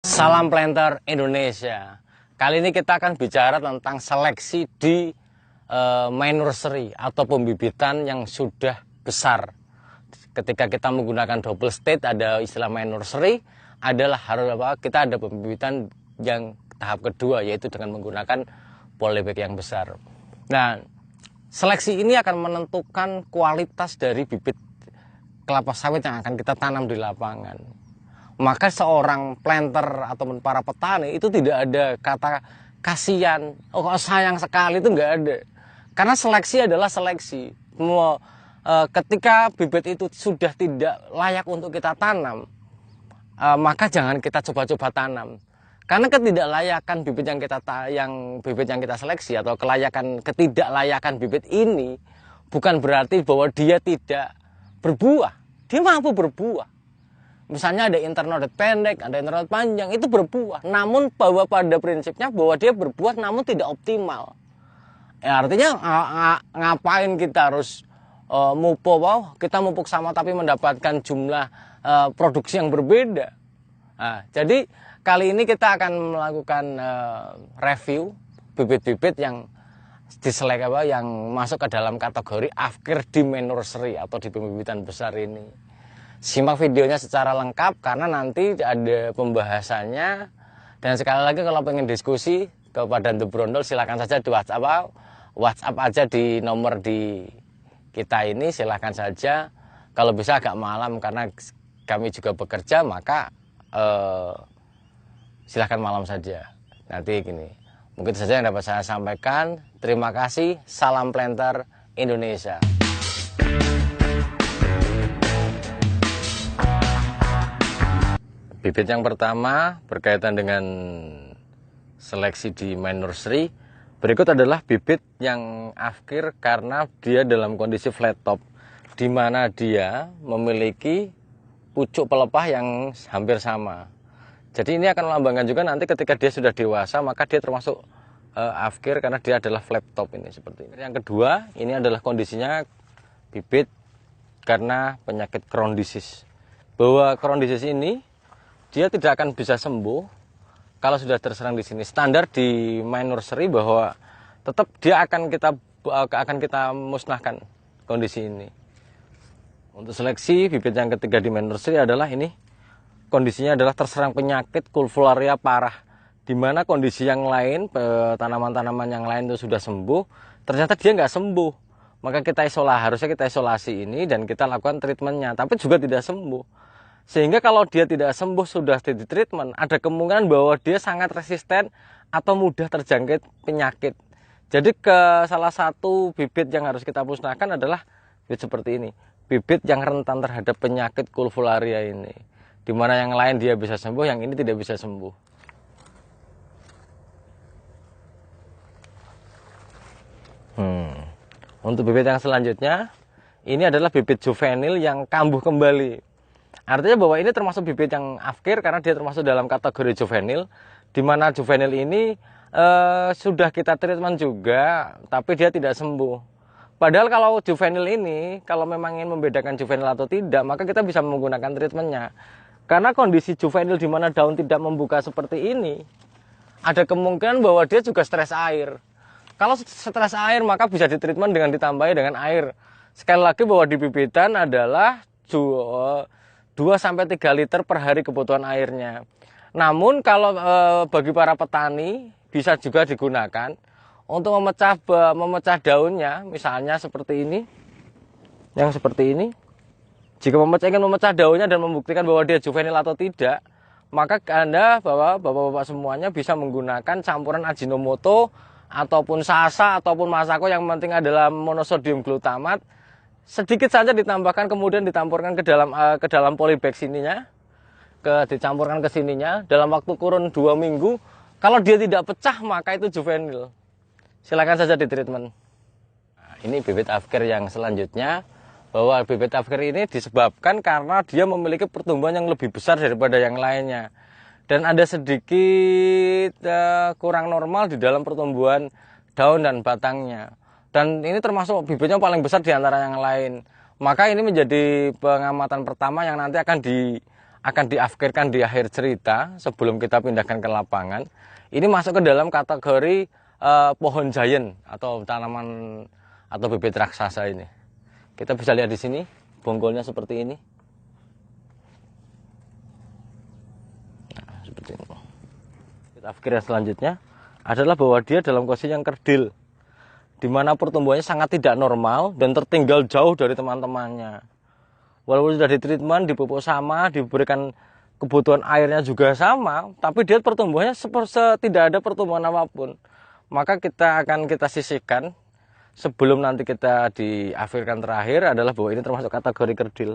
Salam planter Indonesia. Kali ini kita akan bicara tentang seleksi di main nursery atau pembibitan yang sudah besar. Ketika kita menggunakan double stage, ada istilah main nursery, adalah harus kita ada pembibitan yang tahap kedua, yaitu dengan menggunakan polybag yang besar. Nah, seleksi ini akan menentukan kualitas dari bibit kelapa sawit yang akan kita tanam di lapangan. Maka seorang planter ataupun para petani itu tidak ada kata kasihan, oh sayang sekali, itu nggak ada. Karena seleksi adalah seleksi. Ketika bibit itu sudah tidak layak untuk kita tanam, maka jangan kita coba-coba tanam. Karena ketidaklayakan bibit yang kita seleksi atau ketidaklayakan bibit ini bukan berarti bahwa dia tidak berbuah. Dia mampu berbuah. Misalnya ada internode pendek, ada internode panjang, itu berbuah. Namun bahwa pada prinsipnya bahwa dia berbuah namun tidak optimal. Ya, artinya ngapain kita harus kita mupuk sama tapi mendapatkan jumlah produksi yang berbeda. Nah, jadi kali ini kita akan melakukan review bibit-bibit yang yang masuk ke dalam kategori afkir di main nursery atau di pembibitan besar ini. Simak videonya secara lengkap karena nanti ada pembahasannya. Dan sekali lagi kalau pengen diskusi kepada The Brondol, silakan saja di WhatsApp aja di nomor di kita ini, silakan saja. Kalau bisa agak malam karena kami juga bekerja, maka silakan malam saja. Nanti gini, mungkin saja yang dapat saya sampaikan. Terima kasih, salam planter Indonesia. Bibit yang pertama berkaitan dengan seleksi di main nursery. Berikut adalah bibit yang afkir karena dia dalam kondisi flat top, di mana dia memiliki pucuk pelepah yang hampir sama. Jadi ini akan melambangkan juga nanti ketika dia sudah dewasa, maka dia termasuk afkir karena dia adalah flat top ini seperti ini. Yang kedua, ini adalah kondisinya bibit karena penyakit Crown disease. Bahwa Crown disease ini dia tidak akan bisa sembuh kalau sudah terserang di sini. Standar di main nursery bahwa tetap dia akan kita musnahkan kondisi ini. Untuk seleksi bibit yang ketiga di main nursery adalah ini. Kondisinya adalah terserang penyakit Culfularia parah, di mana kondisi yang lain, tanaman-tanaman yang lain itu sudah sembuh, ternyata dia nggak sembuh. Maka harusnya kita isolasi ini dan kita lakukan treatmentnya, tapi juga tidak sembuh. Sehingga kalau dia tidak sembuh sudah di treatment, ada kemungkinan bahwa dia sangat resisten atau mudah terjangkit penyakit. Jadi salah satu bibit yang harus kita musnahkan adalah bibit seperti ini. Bibit yang rentan terhadap penyakit Culfularia ini. Di mana yang lain dia bisa sembuh, yang ini tidak bisa sembuh. Untuk bibit yang selanjutnya, ini adalah bibit juvenil yang kambuh kembali. Artinya bahwa ini termasuk bibit yang afkir karena dia termasuk dalam kategori juvenil, di mana juvenil ini sudah kita treatment juga, tapi dia tidak sembuh. Padahal kalau juvenil ini, kalau memang ingin membedakan juvenil atau tidak, maka kita bisa menggunakan treatmentnya. Karena kondisi juvenil di mana daun tidak membuka seperti ini, ada kemungkinan bahwa dia juga stres air. Kalau stres air, maka bisa ditreatment dengan ditambahi dengan air. Sekali lagi bahwa di bibitan adalah 2-3 liter per hari kebutuhan airnya. Namun kalau bagi para petani bisa juga digunakan untuk memecah daunnya, misalnya seperti ini, yang seperti ini. Jika ingin memecah daunnya dan membuktikan bahwa dia juvenil atau tidak, maka Anda bapak-bapak semuanya bisa menggunakan campuran Ajinomoto ataupun Sasa ataupun Masako, yang penting adalah monosodium glutamat. Sedikit saja ditambahkan, kemudian ditampurkan ke dalam polybag sininya, dicampurkan ke sininya dalam waktu kurun 2 minggu. Kalau dia tidak pecah, maka itu juvenil. Silakan saja di treatment. Nah, ini bibit afkir yang selanjutnya, bahwa bibit afkir ini disebabkan karena dia memiliki pertumbuhan yang lebih besar daripada yang lainnya, dan ada sedikit kurang normal di dalam pertumbuhan daun dan batangnya. Dan ini termasuk bibitnya paling besar di antara yang lain. Maka ini menjadi pengamatan pertama yang nanti akan akan diafkirkan di akhir cerita sebelum kita pindahkan ke lapangan. Ini masuk ke dalam kategori pohon giant atau tanaman atau bibit raksasa ini. Kita bisa lihat di sini bonggolnya seperti ini. Nah, seperti ini. Kita afkir yang selanjutnya adalah bahwa dia dalam kondisi yang kerdil, di mana pertumbuhannya sangat tidak normal dan tertinggal jauh dari teman-temannya. Walaupun sudah ditreatment, dipupuk sama, diberikan kebutuhan airnya juga sama, tapi dia pertumbuhannya tidak ada pertumbuhan apapun. Maka kita sisihkan sebelum nanti kita diakhirkan terakhir adalah bahwa ini termasuk kategori kerdil.